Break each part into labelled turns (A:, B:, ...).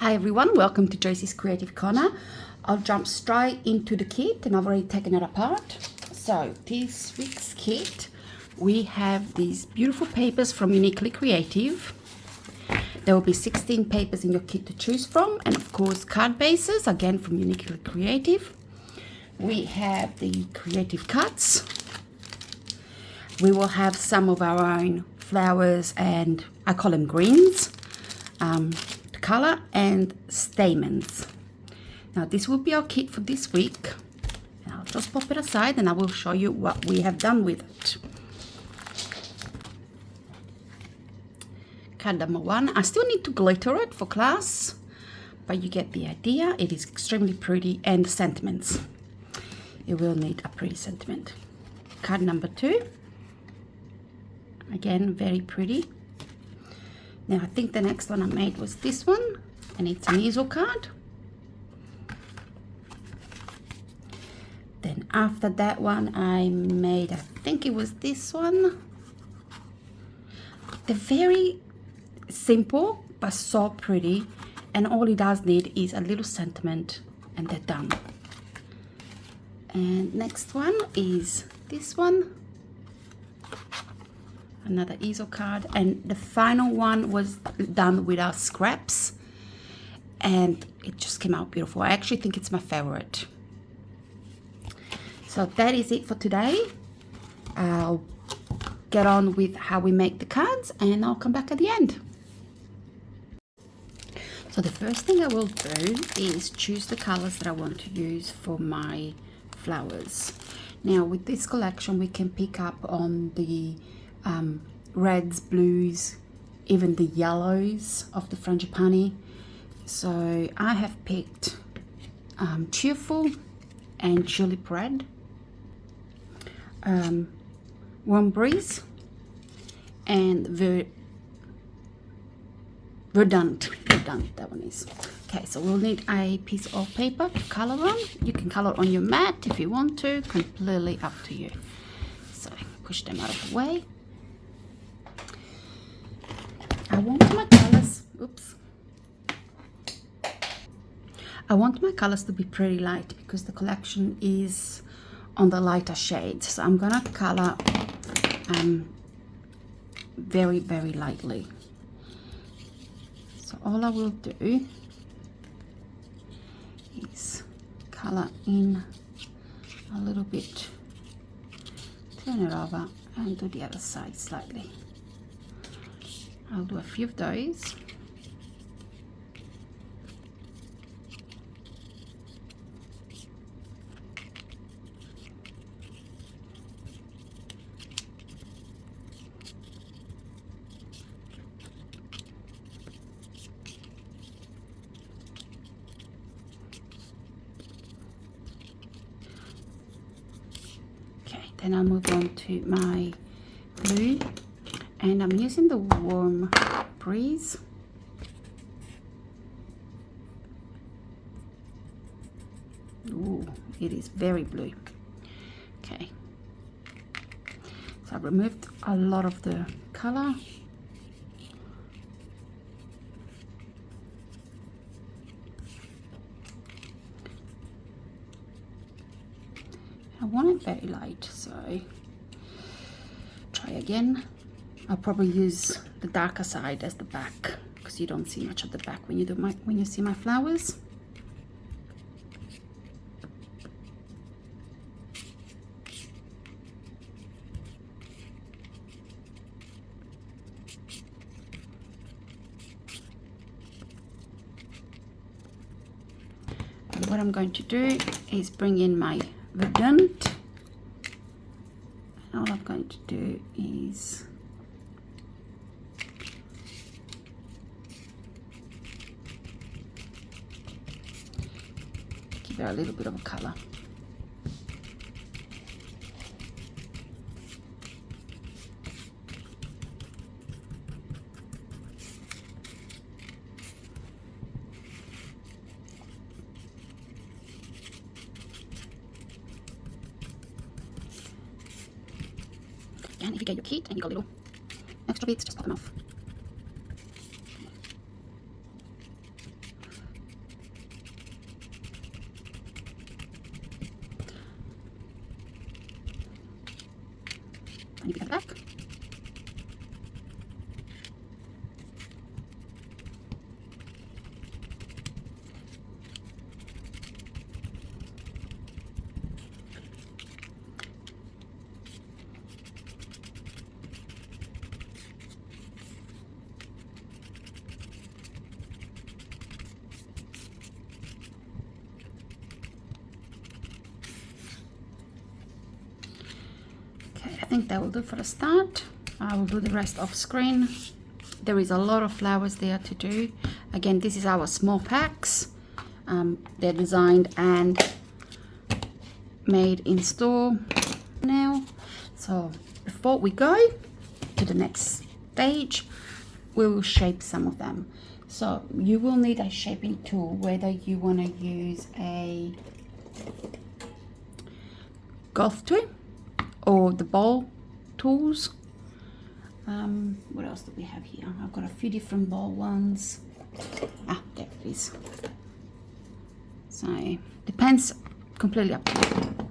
A: Hi everyone, welcome to Josie's Creative Corner. I'll jump straight into the kit and I've already taken it apart. So this week's kit, we have these beautiful papers from Uniquely Creative. There will be 16 papers in your kit to choose from, and of course card bases, again from Uniquely Creative. We have the creative cuts. We will have some of our own flowers, and I call them greens, color, and stamens. Now this will be our kit for this week. And I'll just pop it aside and I will show you what we have done with it. Card number one. I still need to glitter it for class, but you get the idea. It is extremely pretty, and the sentiments. You will need a pretty sentiment. Card number two. Again, very pretty. Now I think the next one I made was this one, and it's an easel card. Then after that one I made, I think it was this one. They're very simple but so pretty, and all it does need is a little sentiment and they're done. And next one is this one. Another easel card, and the final one was done with our scraps, and it just came out beautiful. I actually think it's my favorite. So that is it for today. I'll get on with how we make the cards and I'll come back at the end. So the first thing I will do is choose the colors that I want to use for my flowers. Now with this collection we can pick up on the reds, blues, even the yellows of the frangipani. So I have picked cheerful and tulip red, warm breeze, and verdant, that one is. Okay, so we'll need a piece of paper to color on. You can color on your mat if you want to, completely up to you. So push them out of the way. I want my colors, I want my colors to be pretty light because the collection is on the lighter shades. So I'm gonna color very, very lightly. So all I will do is color in a little bit, turn it over and do the other side slightly. I'll do a few of those. Okay, then I'll move on to my blue. And I'm using the warm breeze. Ooh, it is very blue. Okay. So I've removed a lot of the color. I want it very light, so try again. I'll probably use the darker side as the back because you don't see much of the back when you see my flowers. And what I'm going to do is bring in my verdant, and all I'm going to do is a little bit of a color. And if you get your kit and you got little extra bits, just pop them off. and you get back. Okay, I think that will do for the start. I will do the rest off screen. There is a lot of flowers there to do. Again, this is our small packs. They're designed and made in store now. So before we go to the next stage, we will shape some of them. So you will need a shaping tool, whether you want to use a golf tool or the ball tools. What else do we have here? I've got a few different ball ones. There it is. So depends, completely up to you.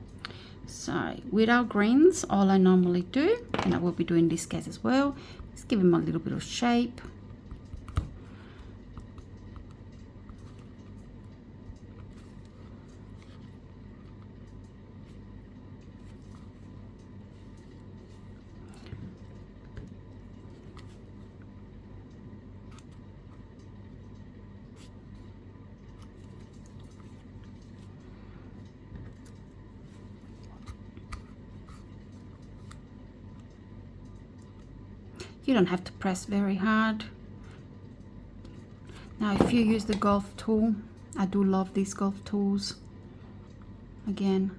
A: So with our greens, all I normally do, and I will be doing this case as well, is give them a little bit of shape. You don't have to press very hard. Now if you use the golf tool, I do love these golf tools. Again,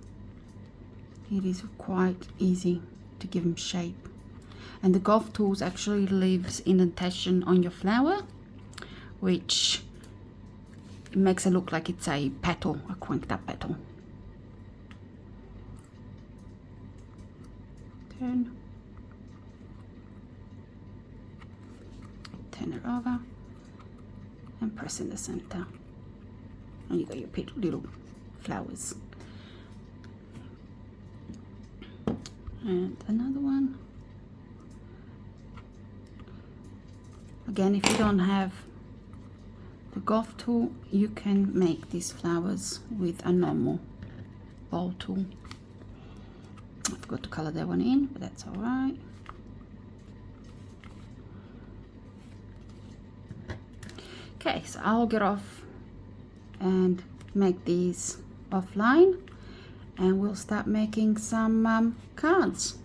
A: it is quite easy to give them shape. And the golf tools actually leaves indentation on your flower, which makes it look like it's a petal, a cranked up petal. Turn it over and press in the center, and you got your little flowers. And another one. Again, if you don't have the golf tool, you can make these flowers with a normal ball tool. I forgot to color that one in, but that's all right. Okay, so I'll get off and make these offline, and we'll start making some cards.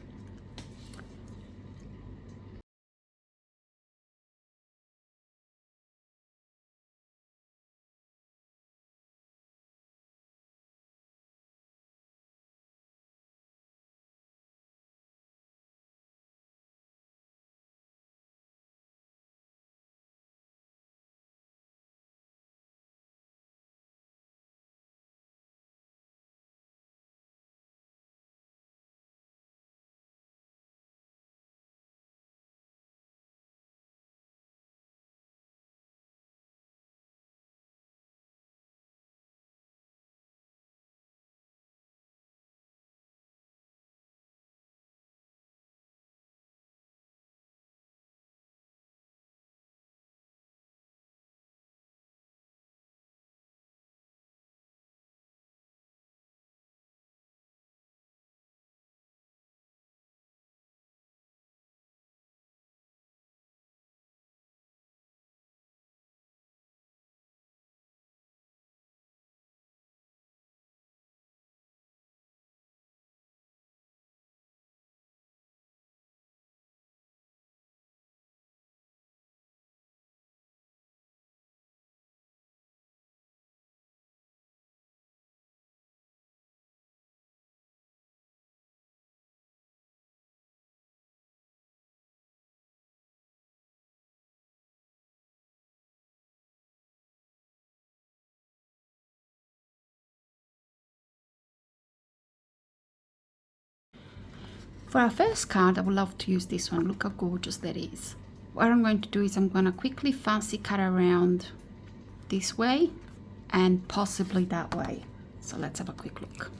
A: For our first card, I would love to use this one. Look how gorgeous that is. What I'm going to do is I'm going to quickly fancy cut around this way and possibly that way. So let's have a quick look.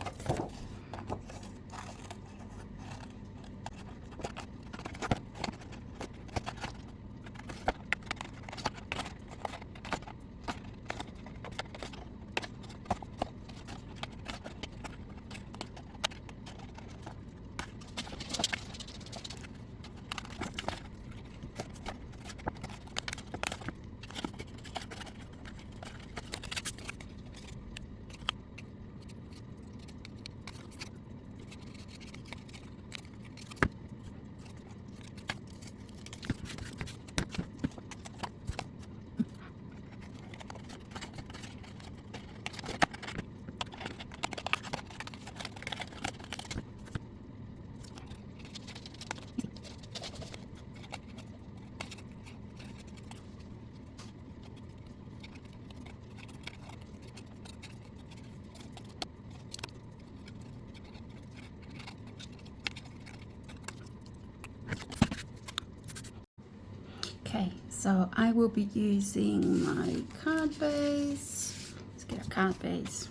A: So I will be using my card base. Let's get a card base.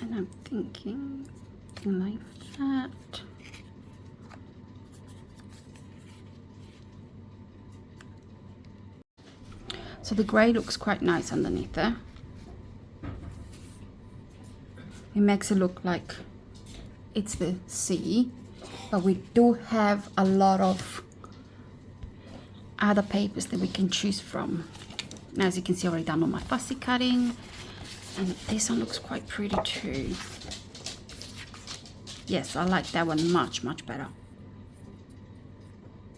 A: And I'm thinking like that. So the grey looks quite nice underneath there. It makes it look like it's the sea, but we do have a lot of other papers that we can choose from. Now, as you can see, I've already done all my fussy cutting, and this one looks quite pretty too. Yes, I like that one much better.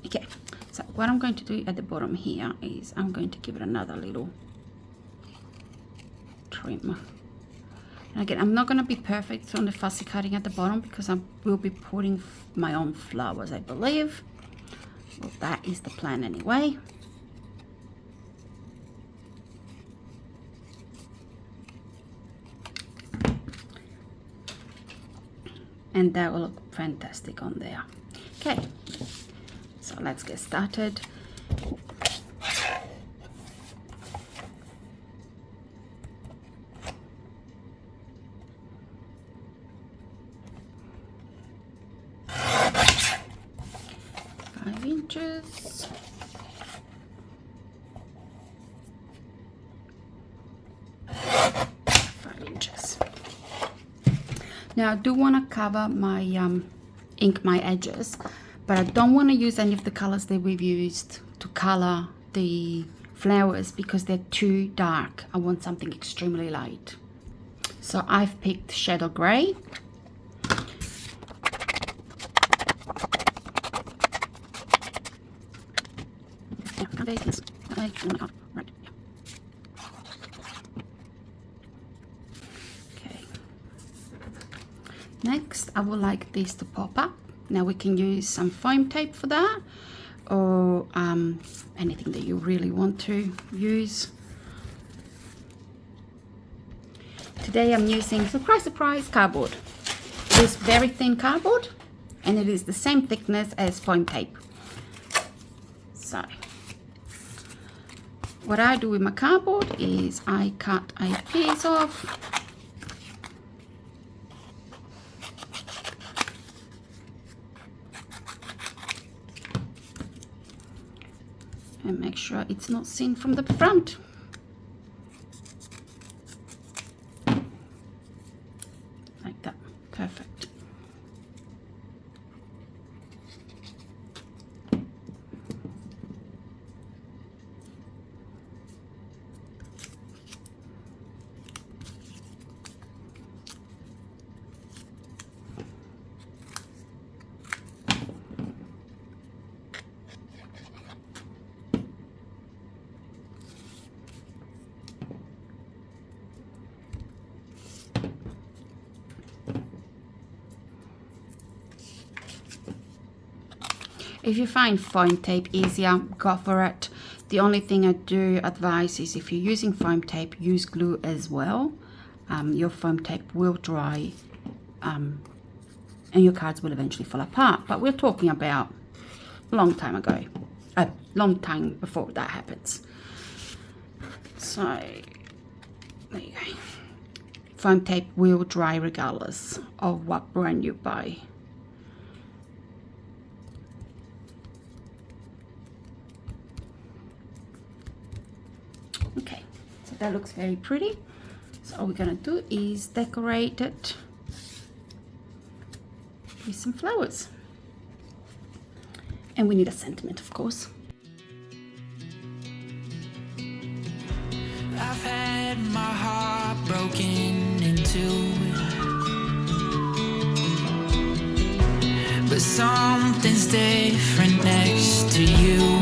A: Okay, so what I'm going to do at the bottom here is I'm going to give it another little trim. And again, I'm not going to be perfect on the fussy cutting at the bottom because I will be putting my own flowers, I believe. Well, that is the plan anyway. And that will look fantastic on there. Okay, so let's get started. Inches. Now I do want to cover my ink my edges, but I don't want to use any of the colors that we've used to color the flowers because they're too dark. I want something extremely light. So I've picked Shadow Gray. Okay. Next, I would like this to pop up. Now we can use some foam tape for that, or anything that you really want to use. Today I'm using, surprise, surprise, cardboard. It is very thin cardboard, and it is the same thickness as foam tape. So what I do with my cardboard is I cut a piece off, and make sure it's not seen from the front. Like that. Perfect. If you find foam tape easier, go for it. The only thing I do advise is if you're using foam tape, use glue as well. Your foam tape will dry and your cards will eventually fall apart. But we're talking about a long time ago, a long time before that happens. So there you go. Foam tape will dry regardless of what brand you buy. Okay, so that looks very pretty. So all we're gonna do is decorate it with some flowers. And we need a sentiment, of course.
B: I've had my heart broken in two, but something's different next to you.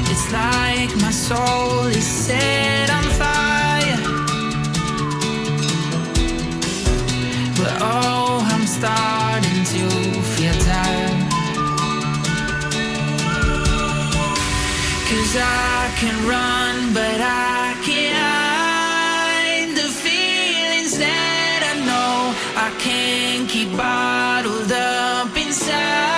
B: It's like my soul is set on fire, but oh, I'm starting to feel tired. 'Cause I can run, but I can't hide the feelings that I know I can't keep bottled up inside.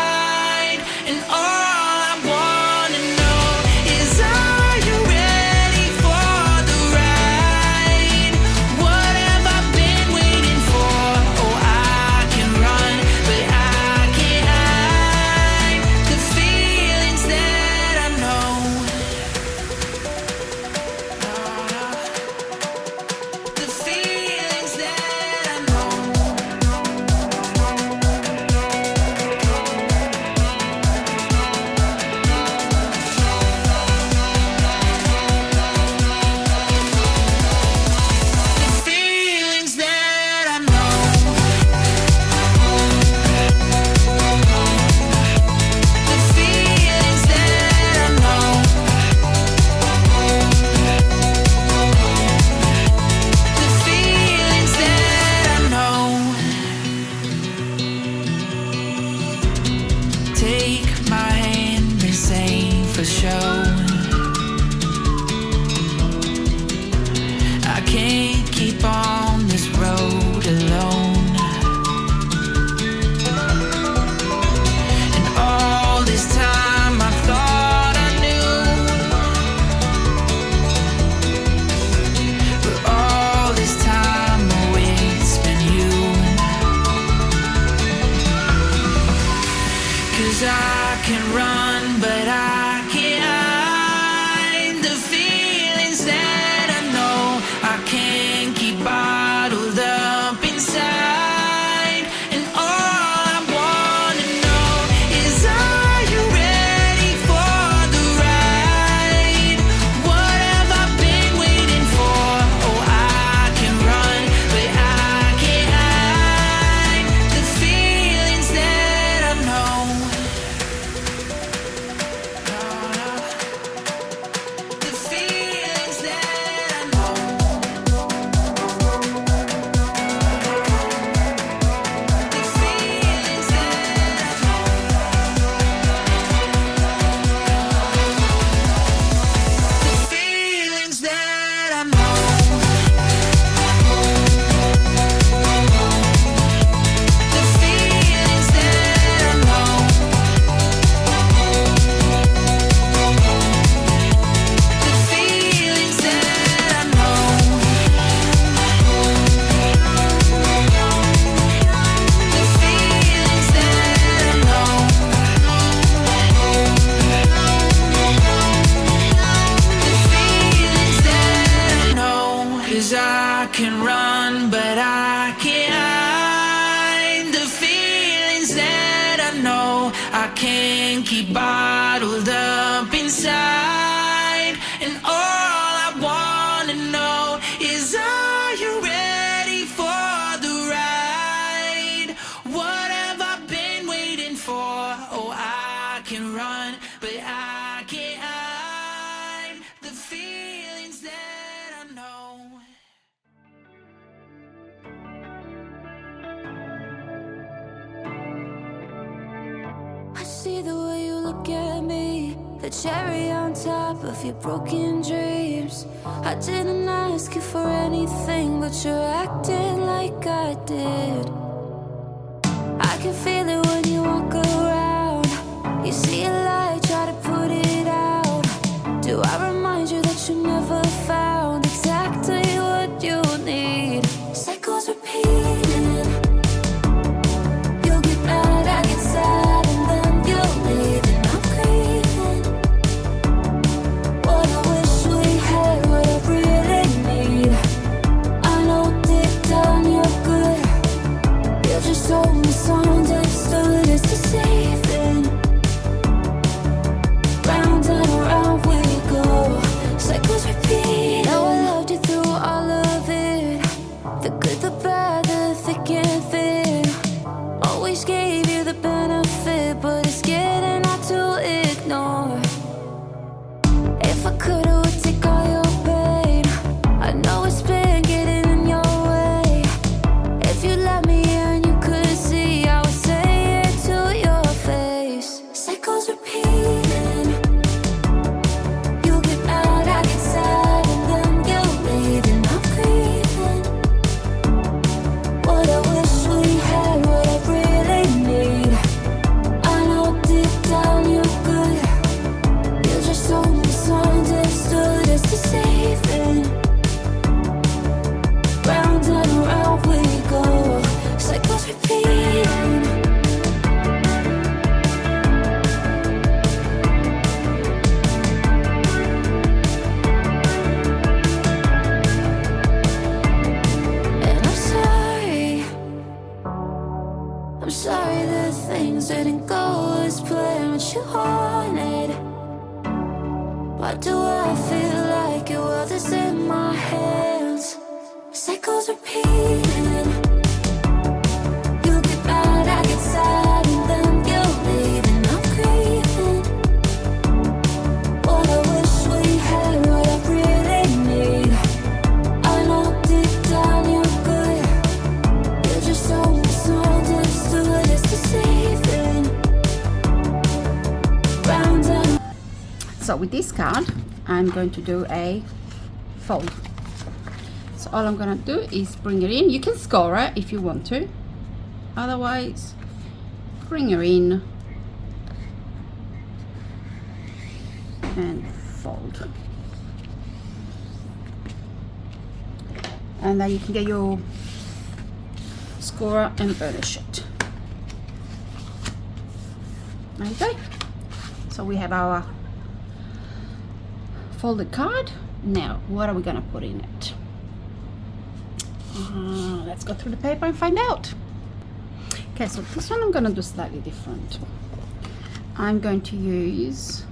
B: 'Cause I can run, but I can't hide the feelings that I know I can't keep bottled up inside. And all I wanna know is, are you ready for the ride? What have I been waiting for? Oh, I can run, but I can't hide the feelings that I know. The feelings that I know. The feelings that I know. The feelings that I know. The feelings that I know. The feelings that I know. The feelings that I know. The feelings that I know. 'Cause I can run, but I can't hide the feelings that I know I can't keep bottled up inside. And all I wanna know is, are you ready for the ride? What have I been waiting for? Oh, I can run, but I can't hide the feelings that I know.
C: I see the way you look at me, the cherry on top of your broken dreams. I didn't ask you for anything, but you're acting like I did. I can feel it when you walk around. You see a light, try to put it out. Do I remind you that you never found exactly what you need? Cycles repeating. You'll get mad, I get sad, and then you'll leave, and I'm grieving. What I wish we had, what I really need. I know deep down you're good. You're just so misunderstood, it's deceiving. Round and around we go, cycles repeat. Now I loved you through all of it, the good, the bad, the thick and thin. Always gave you the benefit, but it's getting hard to ignore. If I could, I would take all your pain. I know it's been getting in your way. If you let me in, you could see, I would say it to your face. Cycles repeating. You'll get mad, I get sad, and then you'll leave, and I'm grieving. What I wish we had, what I really need. I know deep down you're good. You're just so misunderstood, it's deceiving. Round and around we go, cycles repeating. And I'm sorry that things didn't go as planned, what you wanted. Why do I feel like your world is in my hands? Cycles repeating. You'll get mad, I get sad, and then you'll leave, and I'm grieving. What I wish we had, what I really need. I know deep down you're good. You're just so misunderstood, it's deceiving. Round and
A: So with this card, I'm going to do a fold. So all I'm gonna do is bring it in. You can score it if you want to. Otherwise, bring her in and fold. And then you can get your scorer and burnish it. There you go. So we have our folded card. Now, what are we gonna put in it? Let's go through the paper and find out. Okay, so this one I'm gonna do slightly different. I'm going to use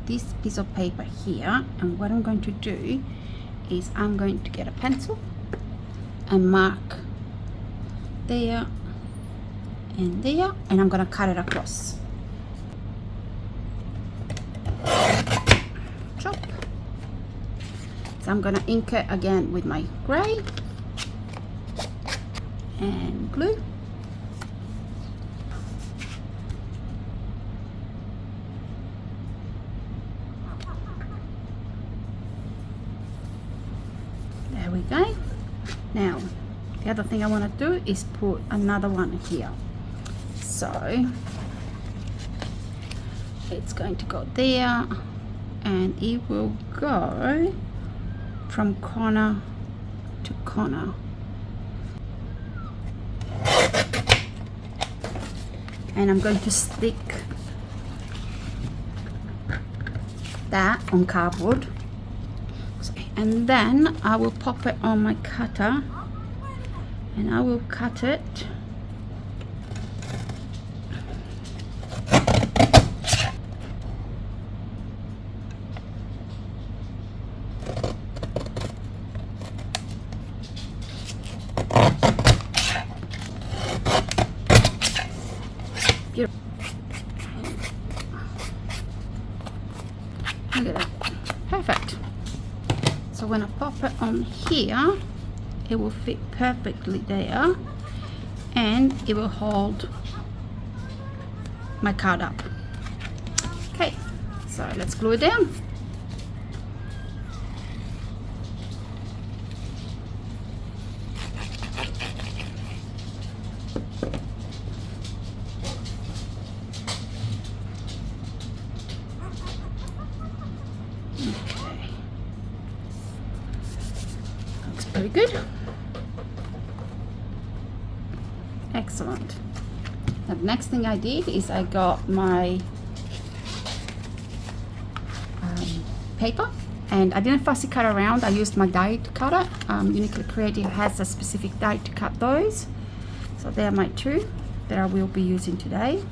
A: this piece of paper here, and what I'm going to do is I'm going to get a pencil and mark there and there, and I'm gonna cut it across. Chop. So I'm gonna ink it again with my grey and glue. There we go. Now, the other thing I want to do is put another one here. So it's going to go there, and it will go from corner to corner. And I'm going to stick that on cardboard, and then I will pop it on my cutter and I will cut it beautiful. Look at that. Perfect. So when I pop it on here, it will fit perfectly there, and it will hold my card up. Okay, so let's glue it down. Very good. Excellent. Now, the next thing I did is I got my paper, and I didn't fussy cut around. I used my die cutter. Uniquely Creative has a specific die to cut those. So they are my two that I will be using today.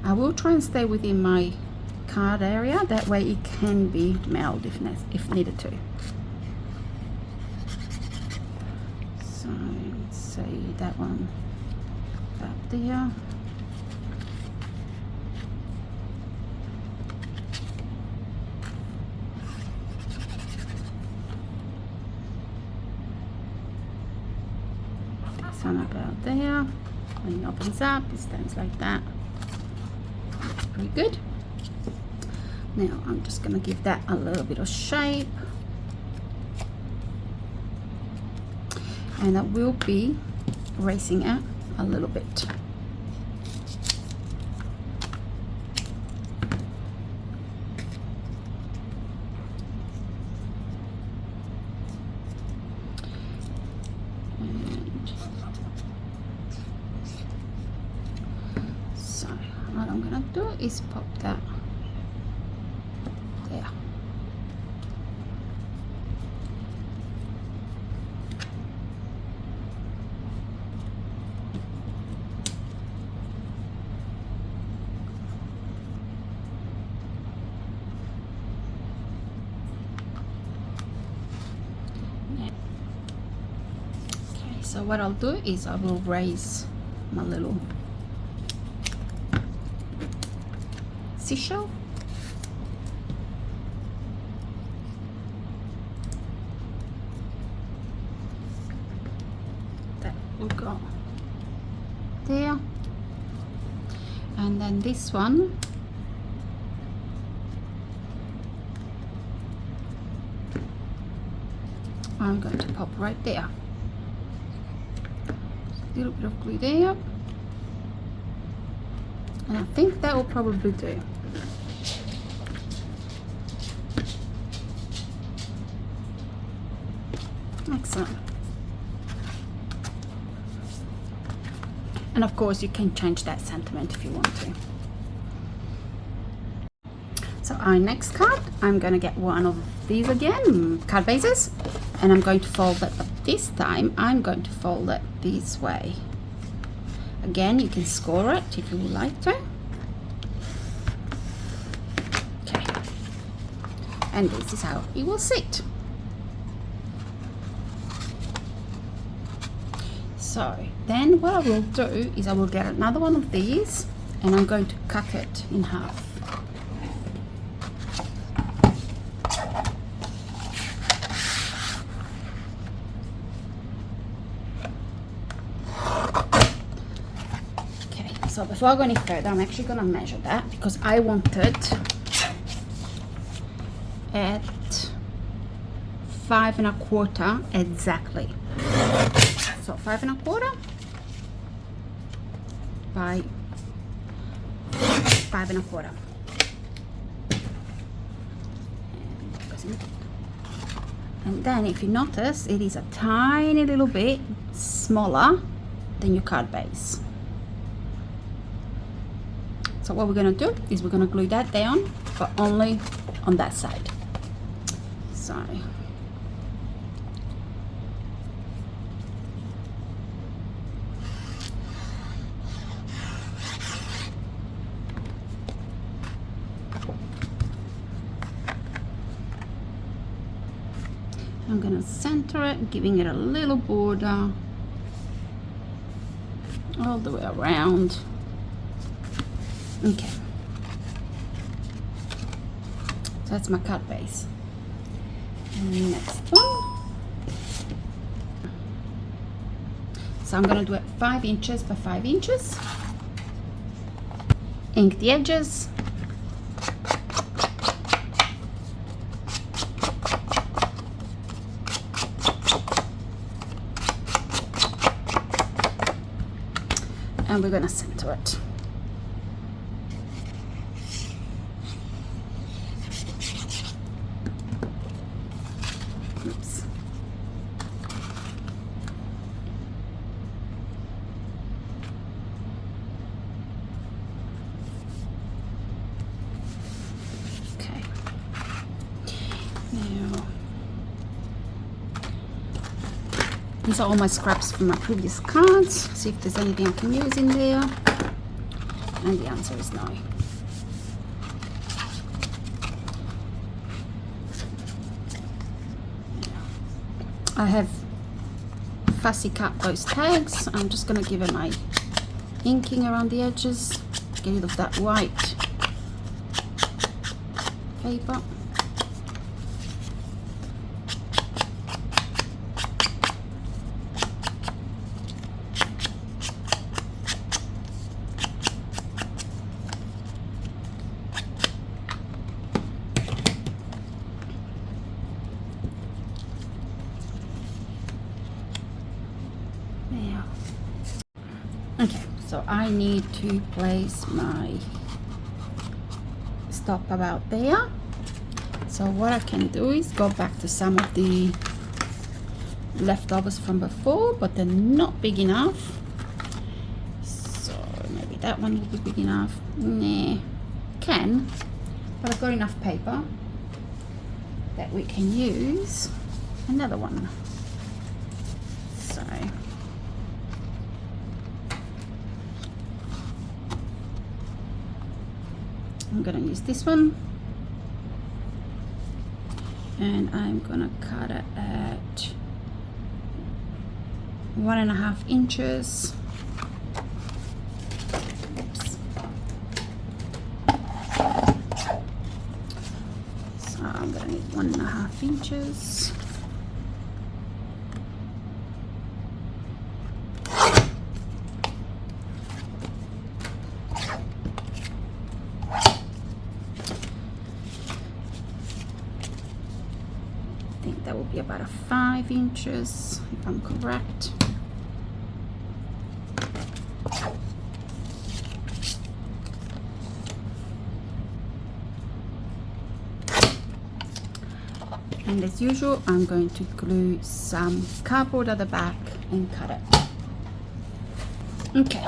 A: I will try and stay within my card area, that way it can be mailed if needed to. So let's say that one up there. This one about there. When it opens up, it stands like that. Pretty good. Now I'm just going to give that a little bit of shape, and I will be erasing it a little bit. And so what I'm going to do is pop that there. Okay, so what I'll do is I will raise my little seashell. Will go there, and then this one I'm going to pop right there. A little bit of glue there, and I think that will probably do. Excellent. And of course you can change that sentiment if you want to. So our next card, I'm going to get one of these again, card bases, and I'm going to fold it, but this time I'm going to fold it this way. Again, you can score it if you would like to. Okay. And this is how it will sit. So then what I will do is I will get another one of these and I'm going to cut it in half. Okay, so before I go any further, I'm actually going to measure that because I want it at 5 1/4 exactly. So 5 1/4 by 5 1/4. And then if you notice, it is a tiny little bit smaller than your card base. So what we're going to do is we're going to glue that down, but only on that side. So I'm going to center it, giving it a little border all the way around. Okay, so that's my card base. And the next one, so I'm going to do it 5 inches by 5 inches. Ink the edges. And we're going to center it. Oops. Okay. Now, these are all my scraps from my previous cards. See if there's anything I can use in there. And the answer is no. I have fussy cut those tags. I'm just going to give it my inking around the edges. Get rid of that white paper. Okay, so I need to place my stop about there. So what I can do is go back to some of the leftovers from before, but they're not big enough. So maybe that one will be big enough. Nah, can, but I've got enough paper that we can use another one. So I'm gonna use this one and I'm gonna cut it at 1.5 inches. Oops. So I'm gonna need 1.5 inches. I think that will be about 5 inches if I'm correct. And as usual, I'm going to glue some cardboard at the back and cut it. Okay.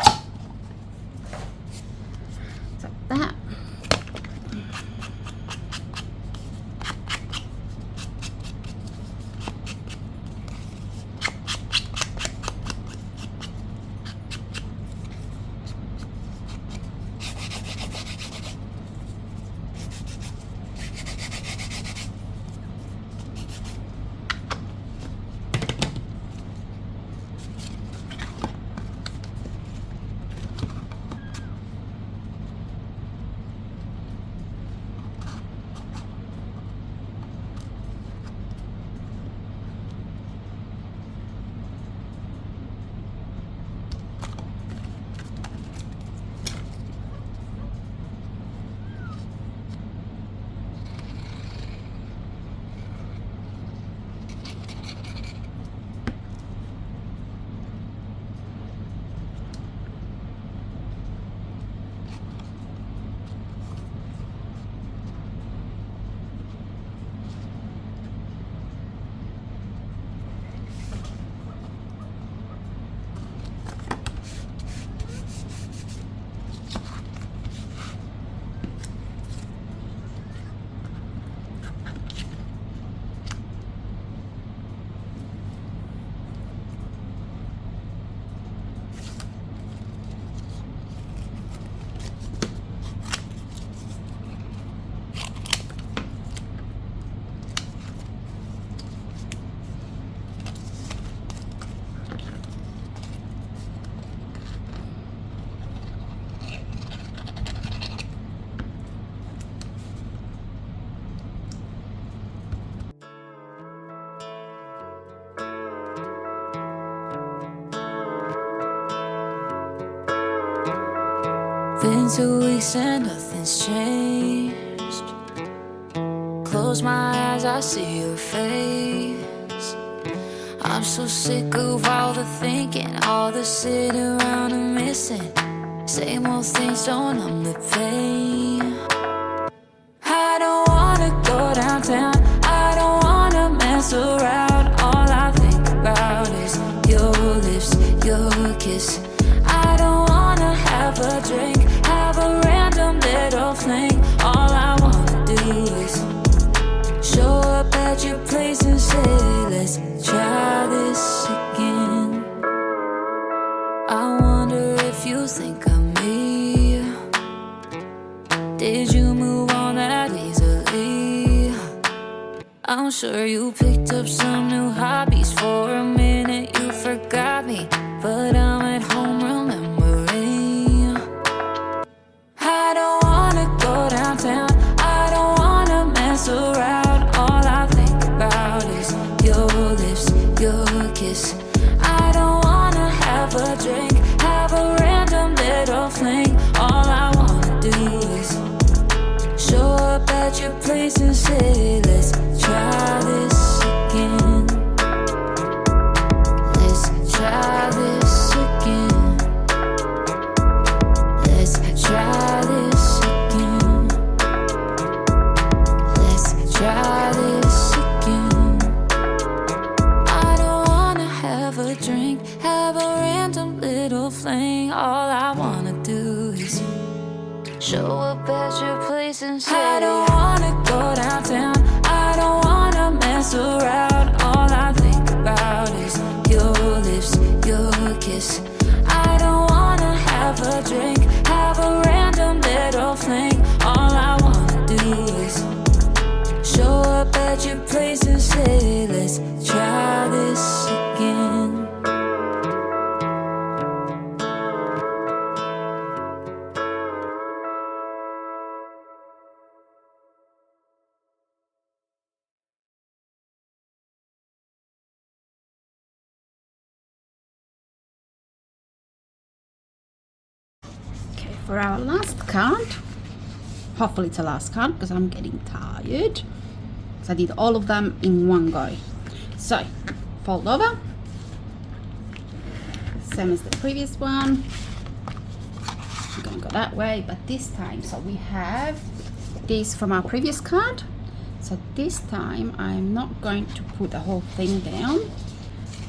C: Been 2 weeks and nothing's changed. Close my eyes, I see your face. I'm so sick of all the thinking, all the sitting around and missing. Same old things don't numb the pain. I don't wanna go downtown, I don't wanna mess around. All I think about is your lips, your kiss. I don't wanna have a drink, have a random little fling. All I wanna do is show up at your place and say, let's try this again. I wonder if you think of me. Did you move on that easily? I'm sure you picked up some new hobbies. For a minute you forgot me, but I'm at home remembering. I don't wanna go downtown, I don't wanna mess around. All I think about is your lips, your kiss. I don't wanna have a drink, have a random little fling. All I wanna do is show up at your place and say, let's try this again. Let's try this again. Let's try this again. Let's try this again. I don't wanna have a drink, have a random little fling. All I wanna do is show up at your place and say, I don't wanna go downtown, I don't wanna mess around. All I think about is your lips, your kiss. I don't wanna have a drink, have a random little fling. All I wanna do is show up at your place and say, let's try this again.
A: For our last card, hopefully it's the last card because I'm getting tired, because I did all of them in one go. So fold over, same as the previous one. I'm gonna go that way, but this time, so we have this from our previous card. So this time I'm not going to put the whole thing down.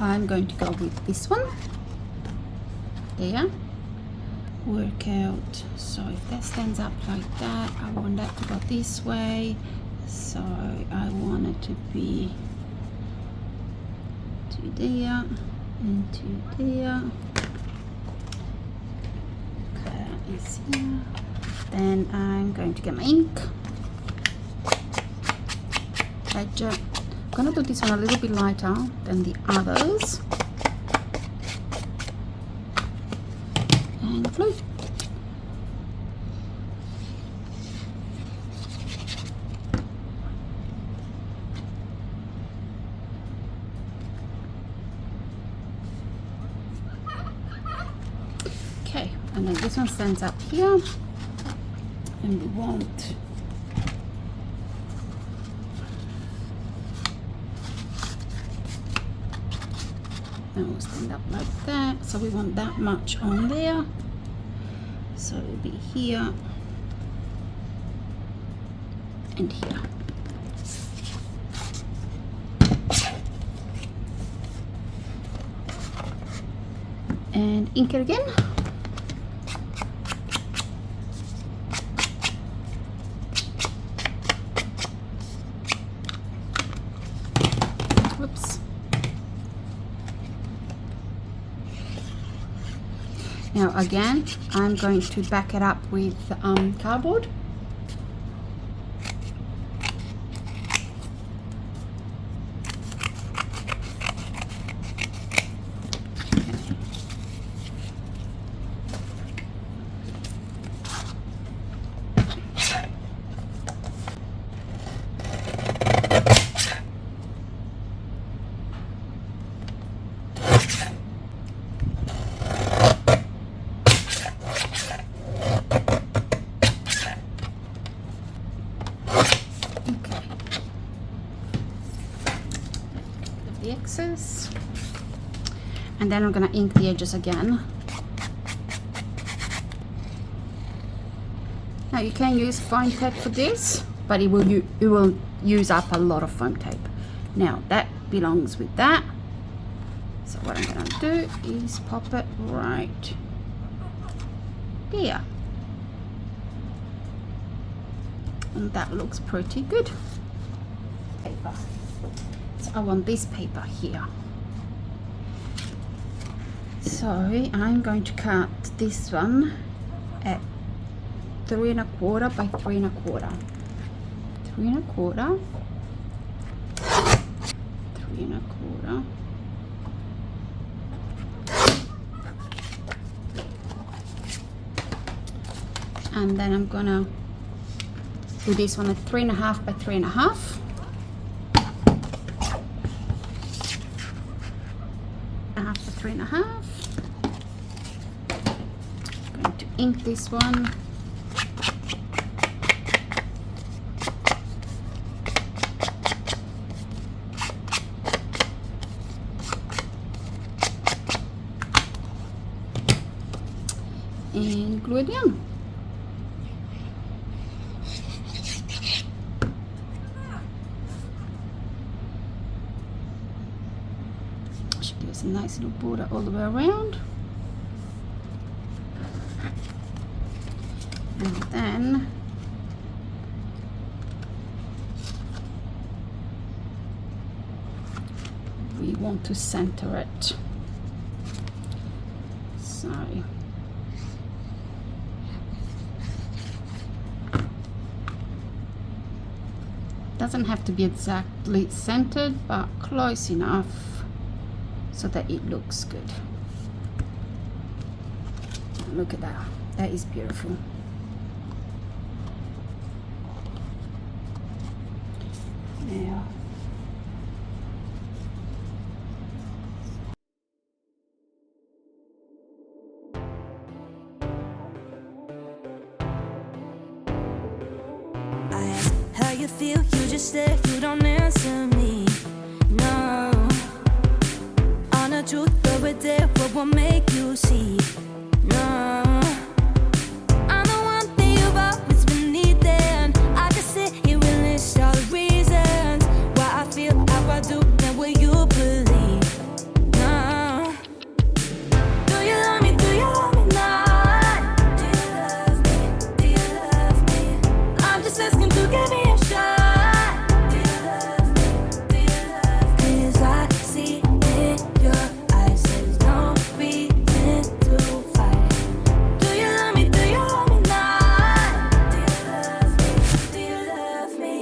A: I'm going to go with this one there. Work out, so if that stands up like that, I want that to go this way, so I want it to be to there and to there. Okay, that is here. Then I'm going to get my ink, ledger. I'm gonna do this one a little bit lighter than the others. And glue. Okay, and then this one stands up here, and we want that will stand up like that, so we want that much on there. So it will be here and here. And ink it again. Whoops. Now again, I'm going to back it up with cardboard. pieces. And then I'm gonna ink the edges again. Now you can use foam tape for this, but it will use up a lot of foam tape. Now that belongs with that. So what I'm gonna do is pop it right there. And that looks pretty good. Paper. So I want this paper here. So I'm going to cut this one at 3 1/4 by 3 1/4. 3 1/4. 3 1/4. And then I'm gonna do this one at 3 1/2 by 3 1/2. 1/2 by 3 1/2. I'm going to ink this one. And glue it down. Should give us a nice little border all the way around. And then we want to center it. So doesn't have to be exactly centered, but close enough so that it looks good. Look at that. That is beautiful. Now
C: I ask how you feel, you just stare, you don't answer me. No, on a truth over there, what will make you see? No, I'm the one that you've always been needing. I can sit here and list all the reasons why I feel how I do, and will you believe? No, do you love me? Do you love me not? Do you love me? Do you love me? I'm just asking to give me a shot. Do you love me? Do you love me? 'Cause I see in your eyes there's no reason to fight. Do you love me? Do you love me not? Do you love me? Do you love me?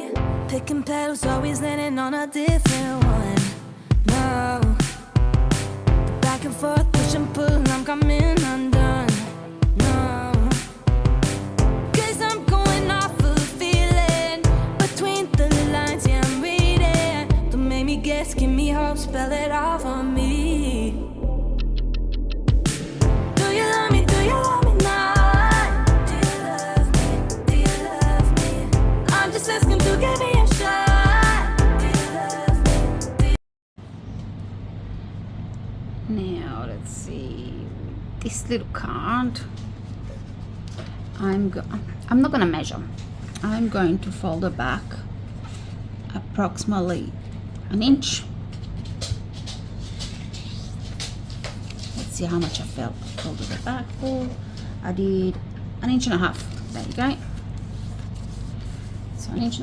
C: Picking petals, always landing on a different one. No, back and forth, push and pull, I'm coming undone. No, 'cause I'm going off of a feeling between the lines, yeah, I'm reading. Don't make me guess, give me hope, spell it out for me. Do you love me? Do you love me not? Do you love me? Do you love me? I'm just asking to give me a shot. Do you love me? Do you
A: now let's see. This little card, I'm not gonna measure. I'm going to fold it back approximately 1 inch. Let's see how much I folded it back for. I did 1.5 inches. There you go. So 1.5 inches.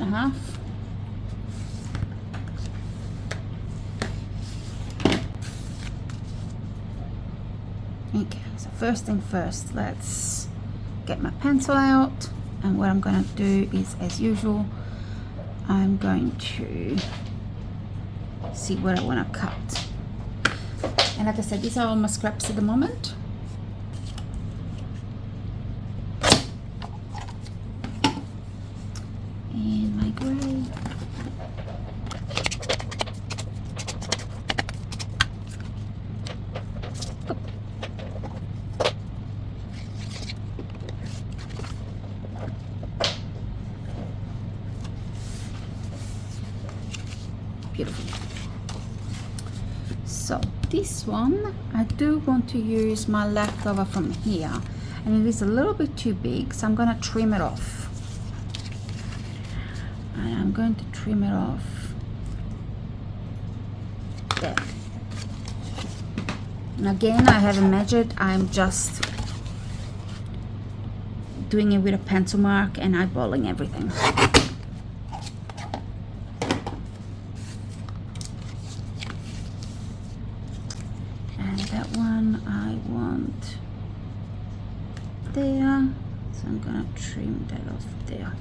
A: Okay, so first thing first, let's get my pencil out, and what I'm going to do is, as usual, I'm going to see what I want to cut. And like I said, these are all my scraps at the moment. And my grey. Beautiful. this one, I do want to use my leftover from here, and it is a little bit too big, so I'm going to trim it off. And I'm going to trim it off there. And again, I haven't measured, I'm just doing it with a pencil mark and eyeballing everything. And that one I want there, so I'm gonna trim that off there.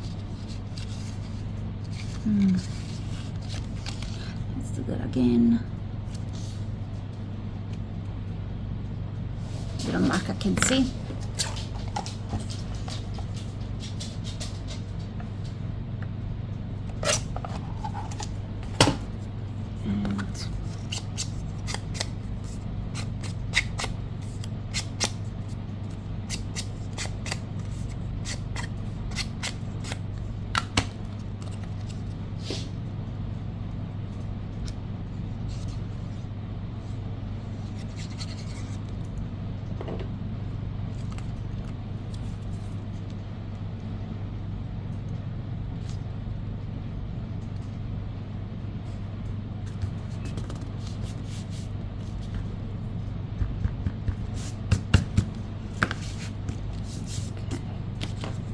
A: Let's do that again. Little mark I can see.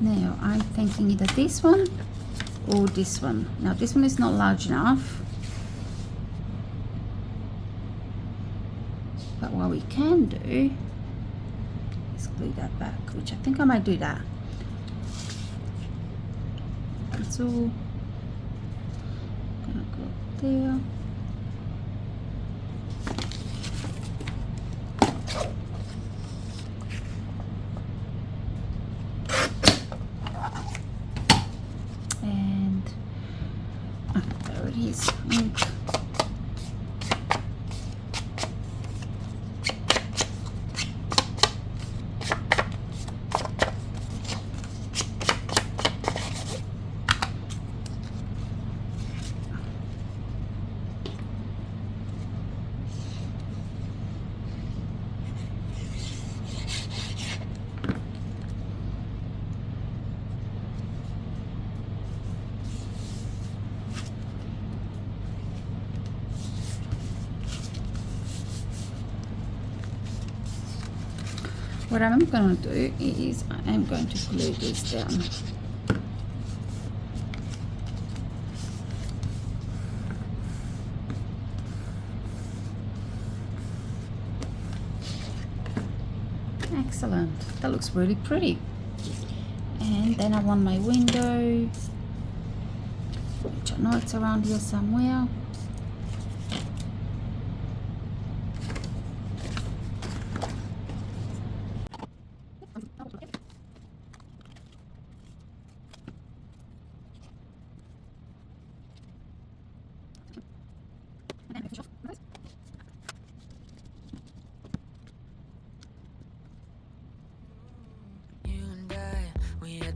A: Now I'm thinking either this one or this one. Now this one is not large enough, but what we can do is glue that back, which I think I might do that. It's all gonna go there. Ink. What I'm going to do is I'm going to glue this down. Excellent, that looks really pretty. And then I want my window, which I know it's around here somewhere.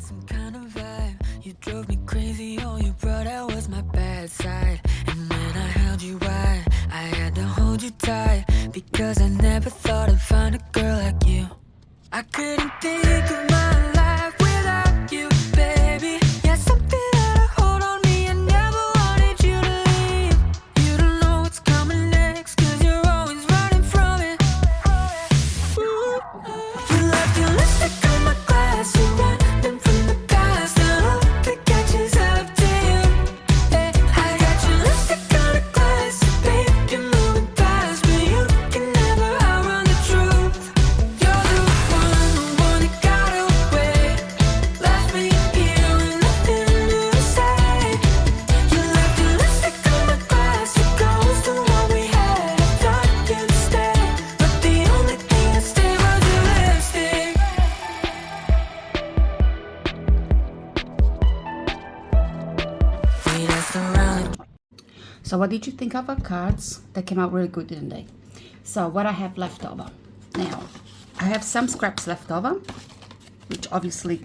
B: Some kind of vibe. You drove me crazy, all you brought out was my bad side. And when I held you wide, I had to hold you tight, because I never thought I'd find a girl like you. I couldn't think of my life without you, baby. Yeah, something that I hold on me, I never wanted you to leave. You don't know what's coming next, cause you're always running from it. Ooh. You left your lipstick on my glass, you ran from the past, and all that catches up to you. Hey, I got your lipstick on a glass, babe, you're moving past me. You can never outrun the truth. You're the one that got away, left me here with nothing to say. You left your lipstick on my glass, it goes to what we had. I thought you'd stay, but the only thing that stayed was your lipstick.
A: So what did you think of our cards? They came out really good, didn't they? So what I have left over. Now, I have some scraps left over, which obviously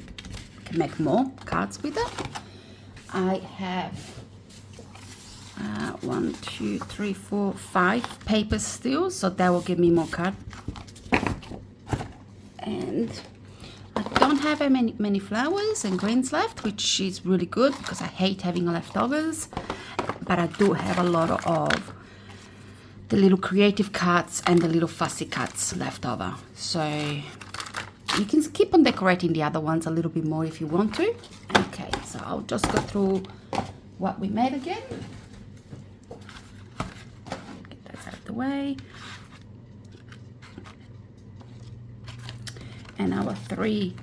A: can make more cards with it. I have 1, 2, 3, 4, 5 papers still, so that will give me more card. And I don't have many flowers and greens left, which is really good because I hate having leftovers. But I do have a lot of the little creative cards and the little fussy cards left over. So you can keep on decorating the other ones a little bit more if you want to. Okay, so I'll just go through what we made again. Get that out of the way. And our 3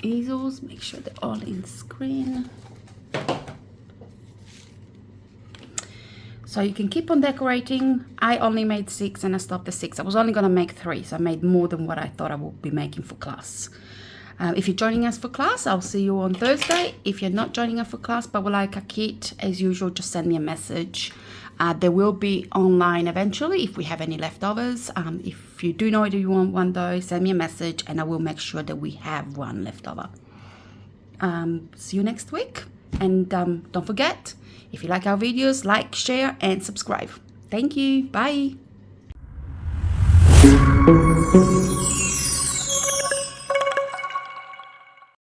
A: easels, make sure they're all in screen. So you can keep on decorating. I only made 6 and I stopped at 6. I was only going to make 3, so I made more than what I thought I would be making for class. If you're joining us for class, I'll see you on Thursday. If you're not joining us for class but would like a kit, as usual, just send me a message. There will be online eventually if we have any leftovers. If you do know that you want one though, send me a message and I will make sure that we have one left over. See you next week. And don't forget, if you like our videos, like, share and subscribe. Thank you. Bye.